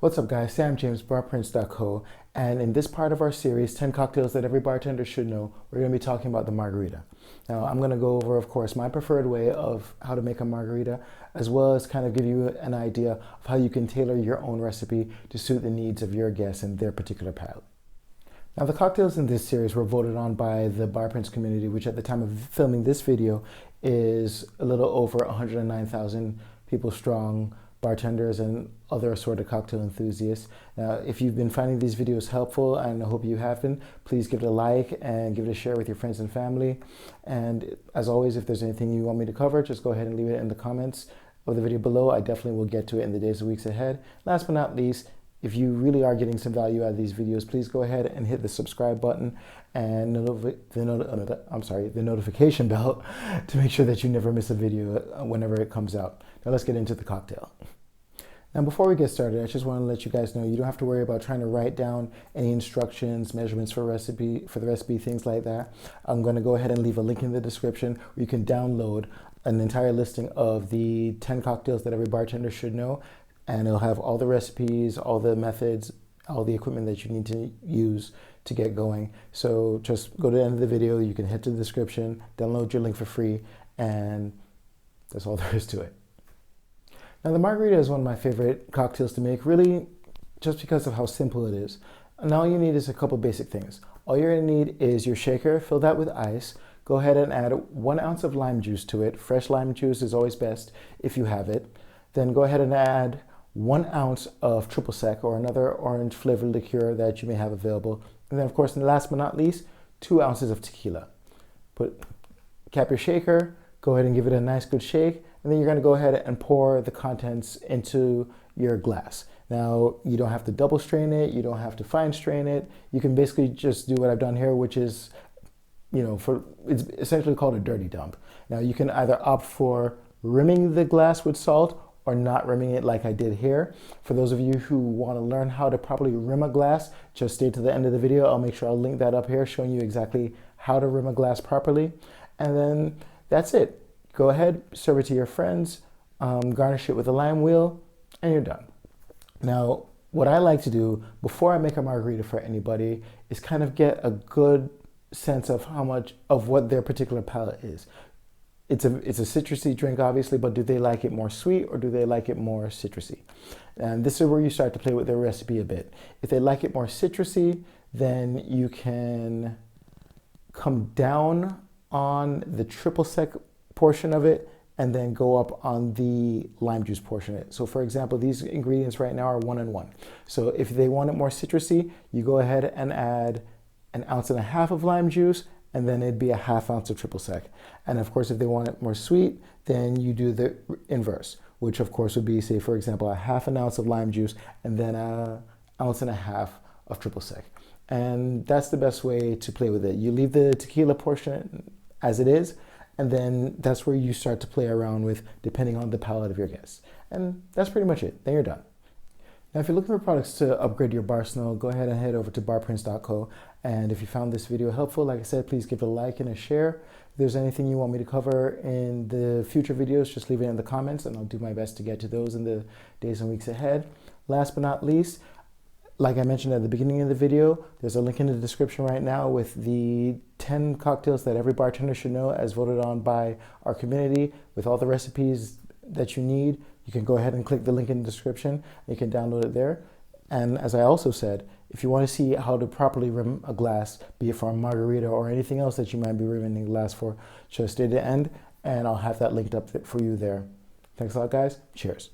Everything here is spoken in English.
What's up guys, Sam James, Barprints.co, and in this part of our series, 10 cocktails that every bartender should know, we're going to be talking about the margarita. Now I'm going to go over, of course, my preferred way of how to make a margarita, as well as kind of give you an idea of how you can tailor your own recipe to suit the needs of your guests and their particular palate. Now the cocktails in this series were voted on by the Barprints community, which at the time of filming this video is a little over 109,000 people strong, bartenders and other assorted cocktail enthusiasts. Now, if you've been finding these videos helpful, and I hope you have been, please give it a like and give it a share with your friends and family. And as always, if there's anything you want me to cover, just go ahead and leave it in the comments of the video below. I definitely will get to it in the days and weeks ahead. Last but not least, if you really are getting some value out of these videos, please go ahead and hit the subscribe button and the notification bell to make sure that you never miss a video whenever it comes out. Now let's get into the cocktail. Now before we get started, I just want to let you guys know you don't have to worry about trying to write down any instructions, measurements for the recipe, things like that. I'm going to go ahead and leave a link in the description where you can download an entire listing of the 10 cocktails that every bartender should know. And it'll have all the recipes, all the methods, all the equipment that you need to use to get going. So just go to the end of the video, you can hit the description, download your link for free, and that's all there is to it. Now the margarita is one of my favorite cocktails to make, really just because of how simple it is. And all you need is a couple basic things. All you're gonna need is your shaker, fill that with ice. Go ahead and add 1 ounce of lime juice to it. Fresh lime juice is always best if you have it. Then go ahead and add 1 ounce of triple sec or another orange flavored liqueur that you may have available. And then of course, last but not least, 2 ounces of tequila. Cap your shaker, go ahead and give it a nice good shake, and then you're gonna go ahead and pour the contents into your glass. Now, you don't have to double strain it, you don't have to fine strain it. You can basically just do what I've done here, which is, it's essentially called a dirty dump. Now you can either opt for rimming the glass with salt or not rimming it like I did here. For those of you who want to learn how to properly rim a glass, just stay to the end of the video. I'll make sure I'll link that up here showing you exactly how to rim a glass properly. And then that's it. Go ahead, serve it to your friends, garnish it with a lime wheel, and you're done. Now, what I like to do before I make a margarita for anybody is kind of get a good sense of what their particular palate is. It's a citrusy drink, obviously, but do they like it more sweet or do they like it more citrusy? And this is where you start to play with their recipe a bit. If they like it more citrusy, then you can come down on the triple sec portion of it and then go up on the lime juice portion of it. So for example, these ingredients right now are 1 and 1. So if they want it more citrusy, you go ahead and add 1.5 ounces of lime juice, and then it'd be a 1/2 ounce of triple sec. And of course, if they want it more sweet, then you do the inverse, which of course would be, say, for example, a 1/2 ounce of lime juice and then 1.5 ounces of triple sec. And that's the best way to play with it. You leave the tequila portion as it is, and then that's where you start to play around with, depending on the palate of your guests. And that's pretty much it. Then you're done. Now, if you're looking for products to upgrade your arsenal, go ahead and head over to barprints.co. And if you found this video helpful, like I said, please give it a like and a share. If there's anything you want me to cover in the future videos, just leave it in the comments and I'll do my best to get to those in the days and weeks ahead. Last but not least, like I mentioned at the beginning of the video, there's a link in the description right now with the 10 cocktails that every bartender should know as voted on by our community with all the recipes that you need. You can go ahead and click the link in the description. You can download it there. And as I also said, if you want to see how to properly rim a glass, be it for a margarita or anything else that you might be rimming a glass for, just stay to the end and I'll have that linked up for you there. Thanks a lot, guys. Cheers.